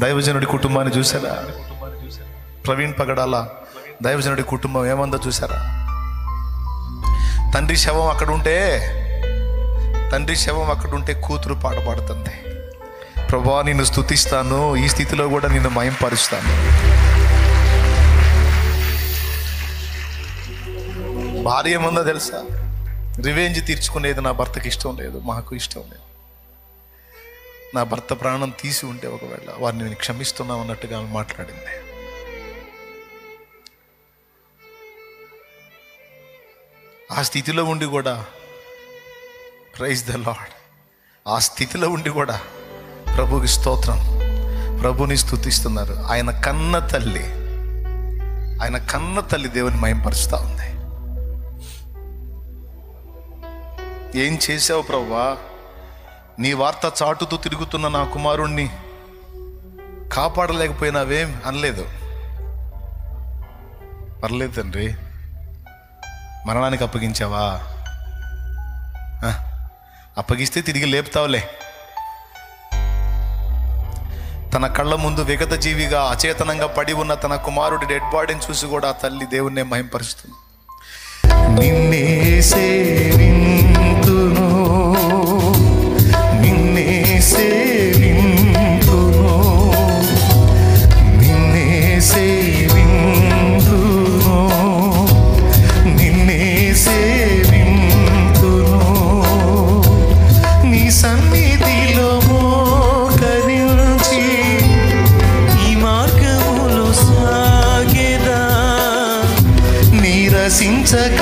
దైవజనుడి కుటుంబాన్ని చూసారా? ప్రవీణ్ పగడాల దైవజనుడి కుటుంబం ఏమందో చూసారా? తండ్రి శవం అక్కడుంటే కూతురు పాట పాడుతుంది, ప్రభువా నిన్ను స్తుతిస్తాను, ఈ స్థితిలో కూడా నిన్ను మహింపరుస్తాను. భార్య ఏముందో తెలుసా? రివెంజ్ తీర్చుకునేది నా భర్తకి ఇష్టం లేదు, మాకు ఇష్టం లేదు. నా భర్త ప్రాణం తీసి ఉంటే ఒకవేళ వారిని నేను క్షమిస్తున్నాం అన్నట్టుగా మాట్లాడింది. ఆ స్థితిలో ఉండి కూడా, ప్రైజ్ ద లార్డ్, ఆ స్థితిలో ఉండి కూడా ప్రభుకి స్తోత్రం, ప్రభుని స్తుతిస్తున్నారు. ఆయన కన్న తల్లి దేవుని మహింపరుస్తూ ఉంది. ఏం చేసావు ప్రభువా? నీ వార్త చాటుతూ తిరుగుతున్న నా కుమారుణ్ణి కాపాడలేకపోయినావేం అనలేదు. పర్లేదు తండ్రి, మరణానికి అప్పగించావా? అప్పగిస్తే తిరిగి లేపుతావులే. తన కళ్ళ ముందు విగత జీవిగా అచేతనంగా పడి ఉన్న తన కుమారుడి డెడ్ బాడీని చూసి కూడా ఆ తల్లి దేవుణ్ణి మహింపరుస్తుంది. నిన్నే సేవింతును, నిన్నే సేవింతును, నిన్నే సేవింతును, నిన్నే సేవింతును, నీ సన్నిధిలో మోకరించి ఈ మార్గములో సాగెదా, నీరసించక